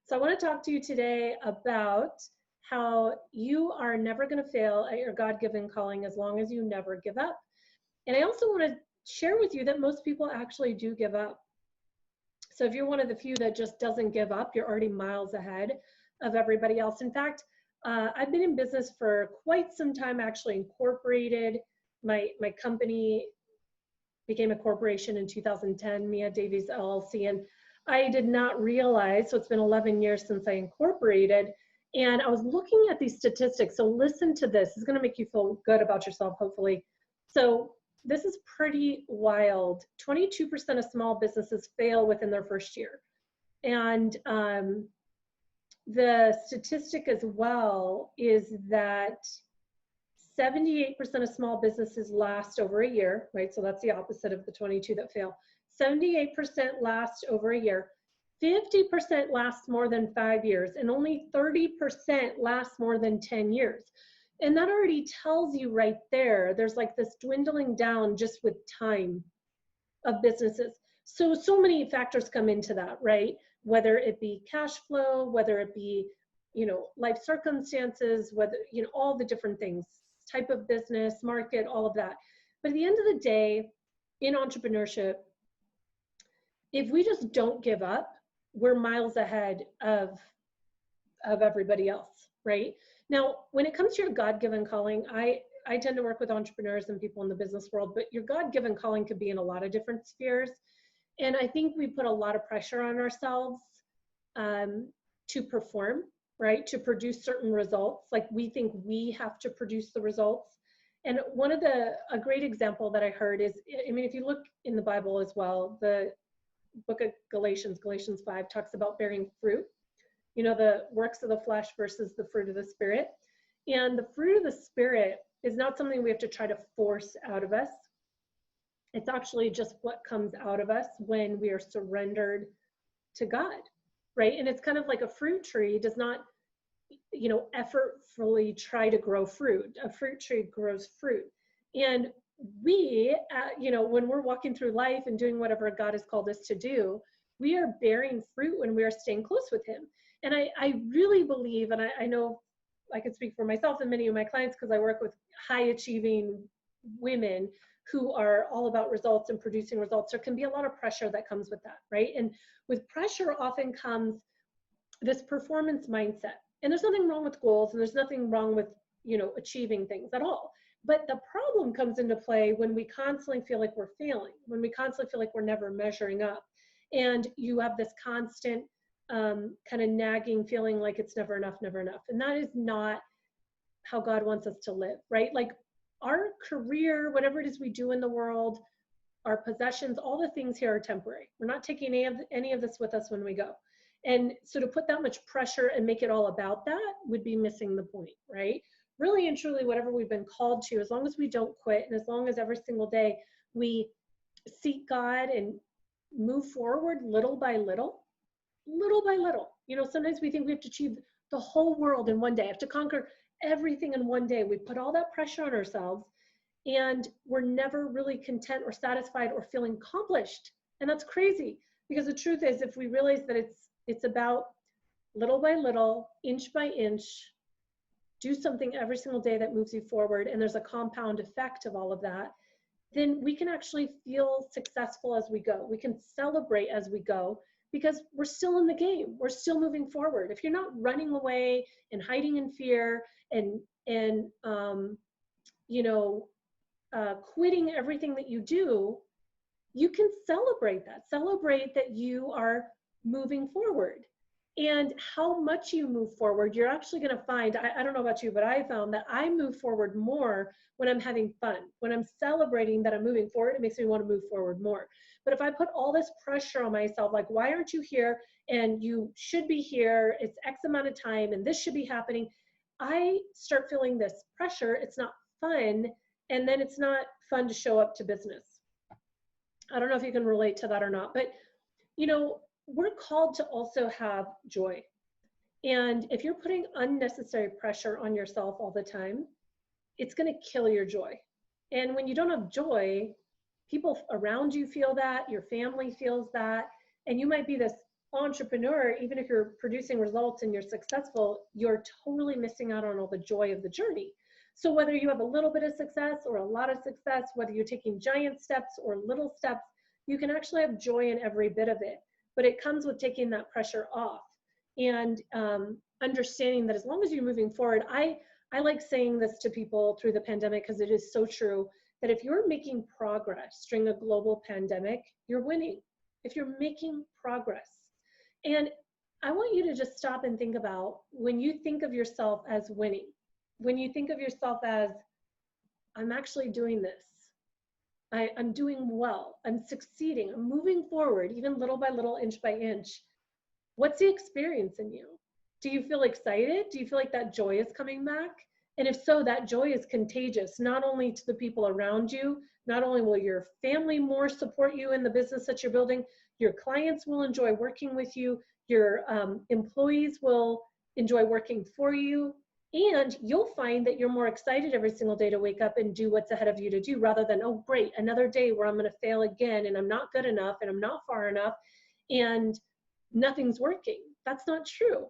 So I want to talk to you today about how you are never going to fail at your God-given calling as long as you never give up. And I also want to share with you that most people actually do give up. So if you're one of the few that just doesn't give up, you're already miles ahead of everybody else. In fact, I've been in business for quite some time, actually incorporated. My company became a corporation in 2010, Mia Davies LLC, and I did not realize, so it's been 11 years since I incorporated, and I was looking at these statistics. So listen to this. It's going to make you feel good about yourself, hopefully. So this is pretty wild. 22% of small businesses fail within their first year. And the statistic as well is that 78% of small businesses last over a year, right? So that's the opposite of the 22 that fail. 78% last over a year. 50% lasts more than 5 years, and only 30% lasts more than 10 years. And that already tells you right there, there's like this dwindling down just with time of businesses. So many factors come into that, right? Whether it be cash flow, whether it be, life circumstances, whether, all the different things, type of business, market, all of that. But at the end of the day, in entrepreneurship, if we just don't give up, we're miles ahead of everybody else, right? Now, when it comes to your God-given calling, I tend to work with entrepreneurs and people in the business world, but your God-given calling could be in a lot of different spheres. And I think we put a lot of pressure on ourselves to perform, right? To produce certain results. Like we think we have to produce the results. And a great example that I heard is, if you look in the Bible as well, the book of Galatians 5 talks about bearing fruit, the works of the flesh versus the fruit of the Spirit. And the fruit of the Spirit is not something we have to try to force out of us. It's actually just what comes out of us when we are surrendered to God, right? And it's kind of like a fruit tree does not, effortfully try to grow fruit. A fruit tree grows fruit. And we, when we're walking through life and doing whatever God has called us to do, we are bearing fruit when we are staying close with Him. And I really believe, and I know I can speak for myself and many of my clients because I work with high achieving women who are all about results and producing results. There can be a lot of pressure that comes with that, right? And with pressure often comes this performance mindset. And there's nothing wrong with goals, and there's nothing wrong with, achieving things at all. But the problem comes into play when we constantly feel like we're failing, when we constantly feel like we're never measuring up. And you have this constant kind of nagging feeling like it's never enough, never enough. And that is not how God wants us to live, right? Like our career, whatever it is we do in the world, our possessions, all the things here are temporary. We're not taking any of this with us when we go. And so to put that much pressure and make it all about that would be missing the point, right? Really and truly, whatever we've been called to, as long as we don't quit and as long as every single day we seek God and move forward little by little, little by little. Sometimes we think we have to achieve the whole world in one day, have to conquer everything in one day. We put all that pressure on ourselves and we're never really content or satisfied or feeling accomplished. And that's crazy, because the truth is, if we realize that it's about little by little, inch by inch, do something every single day that moves you forward, and there's a compound effect of all of that, then we can actually feel successful as we go. We can celebrate as we go because we're still in the game. We're still moving forward. If you're not running away and hiding in fear and quitting everything that you do, you can celebrate that. Celebrate that you are moving forward. And how much you move forward, you're actually going to find, I don't know about you, but I found that I move forward more when I'm having fun. When I'm celebrating that I'm moving forward, it makes me want to move forward more. But if I put all this pressure on myself, like, why aren't you here? And you should be here. It's X amount of time and this should be happening. I start feeling this pressure. It's not fun. And then it's not fun to show up to business. I don't know if you can relate to that or not, but we're called to also have joy. And if you're putting unnecessary pressure on yourself all the time, it's going to kill your joy. And when you don't have joy, people around you feel that, your family feels that, and you might be this entrepreneur, even if you're producing results and you're successful, you're totally missing out on all the joy of the journey. So whether you have a little bit of success or a lot of success, whether you're taking giant steps or little steps, you can actually have joy in every bit of it. But it comes with taking that pressure off and understanding that as long as you're moving forward, I like saying this to people through the pandemic because it is so true, that if you're making progress during a global pandemic, you're winning. If you're making progress. And I want you to just stop and think about when you think of yourself as winning, when you think of yourself as, I'm actually doing this. I'm doing well. I'm succeeding. I'm moving forward, even little by little, inch by inch. What's the experience in you? Do you feel excited? Do you feel like that joy is coming back? And if so, that joy is contagious, not only to the people around you, not only will your family more support you in the business that you're building, your clients will enjoy working with you, your employees will enjoy working for you, and you'll find that you're more excited every single day to wake up and do what's ahead of you to do, rather than, oh, great, another day where I'm going to fail again and I'm not good enough and I'm not far enough and nothing's working. That's not true.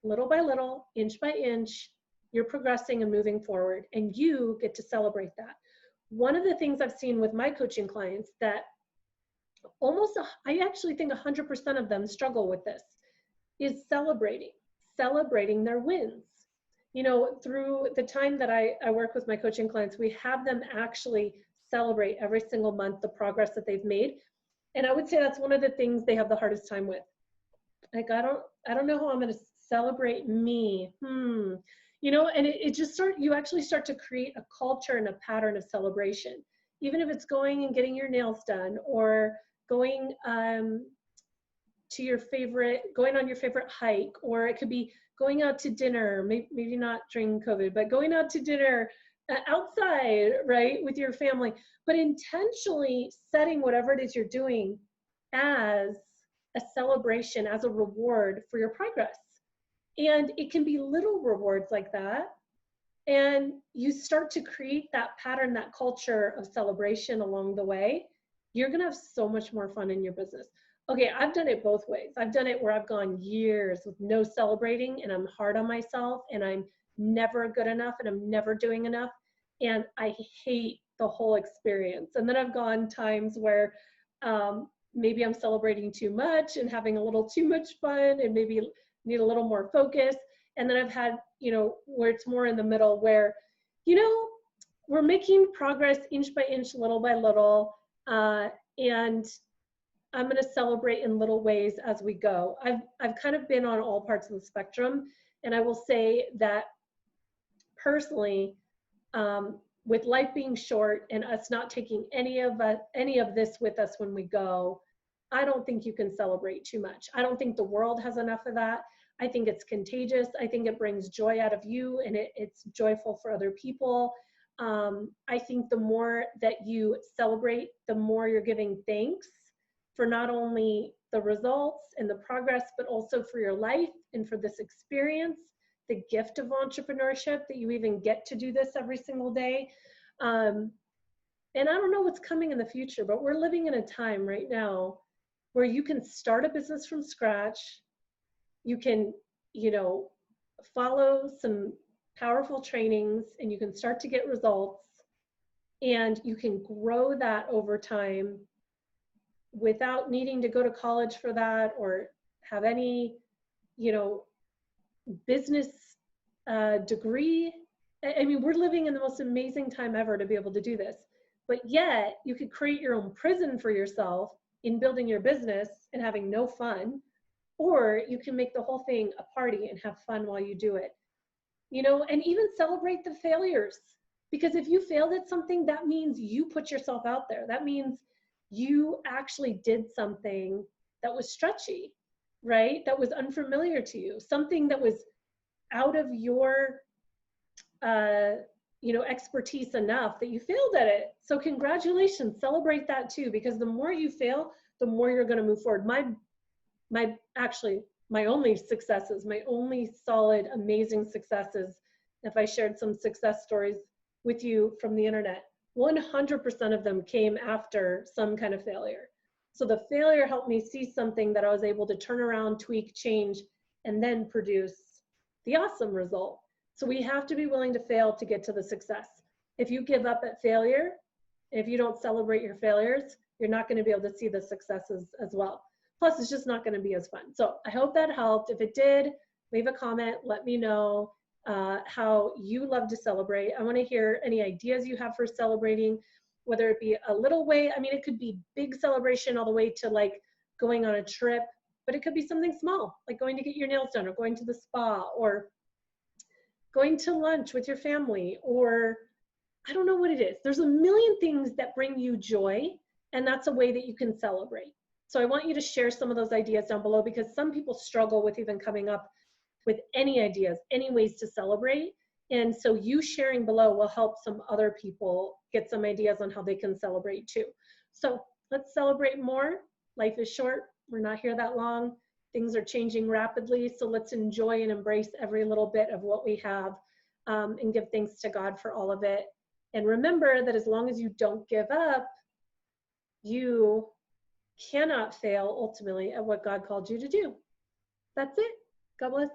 Little by little, inch by inch, you're progressing and moving forward, and you get to celebrate that. One of the things I've seen with my coaching clients that I actually think 100% of them struggle with this, is celebrating their wins. You know, through the time that I work with my coaching clients, we have them actually celebrate every single month the progress that they've made. And I would say that's one of the things they have the hardest time with. Like, I don't know how I'm going to celebrate me. You know, and it just you actually start to create a culture and a pattern of celebration. Even if it's going and getting your nails done, or going going on your favorite hike, or it could be going out to dinner, maybe not during COVID, but going out to dinner outside, right, with your family, but intentionally setting whatever it is you're doing as a celebration, as a reward for your progress. And it can be little rewards like that. And you start to create that pattern, that culture of celebration along the way. You're going to have so much more fun in your business. Okay, I've done it both ways. I've done it where I've gone years with no celebrating and I'm hard on myself and I'm never good enough and I'm never doing enough. And I hate the whole experience. And then I've gone times where maybe I'm celebrating too much and having a little too much fun and maybe need a little more focus. And then I've had, you know, where it's more in the middle, where, you know, we're making progress inch by inch, little by little. And I'm going to celebrate in little ways as we go. I've kind of been on all parts of the spectrum. And I will say that personally, with life being short and us not taking any of this with us when we go, I don't think you can celebrate too much. I don't think the world has enough of that. I think it's contagious. I think it brings joy out of you and it's joyful for other people. I think the more that you celebrate, the more you're giving thanks for not only the results and the progress, but also for your life and for this experience, the gift of entrepreneurship, that you even get to do this every single day. And I don't know what's coming in the future, but we're living in a time right now where you can start a business from scratch. You can, you know, follow some powerful trainings and you can start to get results, and you can grow that over time without needing to go to college for that or have any, you know, business degree. I mean, we're living in the most amazing time ever to be able to do this, but yet you could create your own prison for yourself in building your business and having no fun, or you can make the whole thing a party and have fun while you do it, you know, and even celebrate the failures. Because if you failed at something, that means you put yourself out there. That means you actually did something that was stretchy, right? That was unfamiliar to you, something that was out of your, you know, expertise enough that you failed at it. So congratulations, celebrate that too, because the more you fail, the more you're going to move forward. My only successes, my only solid, amazing successes, if I shared some success stories with you from the internet, 100% of them came after some kind of failure. So the failure helped me see something that I was able to turn around, tweak, change, and then produce the awesome result. So we have to be willing to fail to get to the success. If you give up at failure, if you don't celebrate your failures, you're not going to be able to see the successes as well. Plus, it's just not going to be as fun. So I hope that helped. If it did, leave a comment. Let me know how you love to celebrate. I want to hear any ideas you have for celebrating, whether it be a little way. I mean, it could be big celebration all the way to like going on a trip, but it could be something small, like going to get your nails done or going to the spa or going to lunch with your family, or I don't know what it is. There's a million things that bring you joy, and that's a way that you can celebrate. So I want you to share some of those ideas down below, because some people struggle with even coming up with any ideas, any ways to celebrate. And so you sharing below will help some other people get some ideas on how they can celebrate too. So let's celebrate more. Life is short. We're not here that long. Things are changing rapidly. So let's enjoy and embrace every little bit of what we have, and give thanks to God for all of it. And remember that as long as you don't give up, you cannot fail ultimately at what God called you to do. That's it. God bless.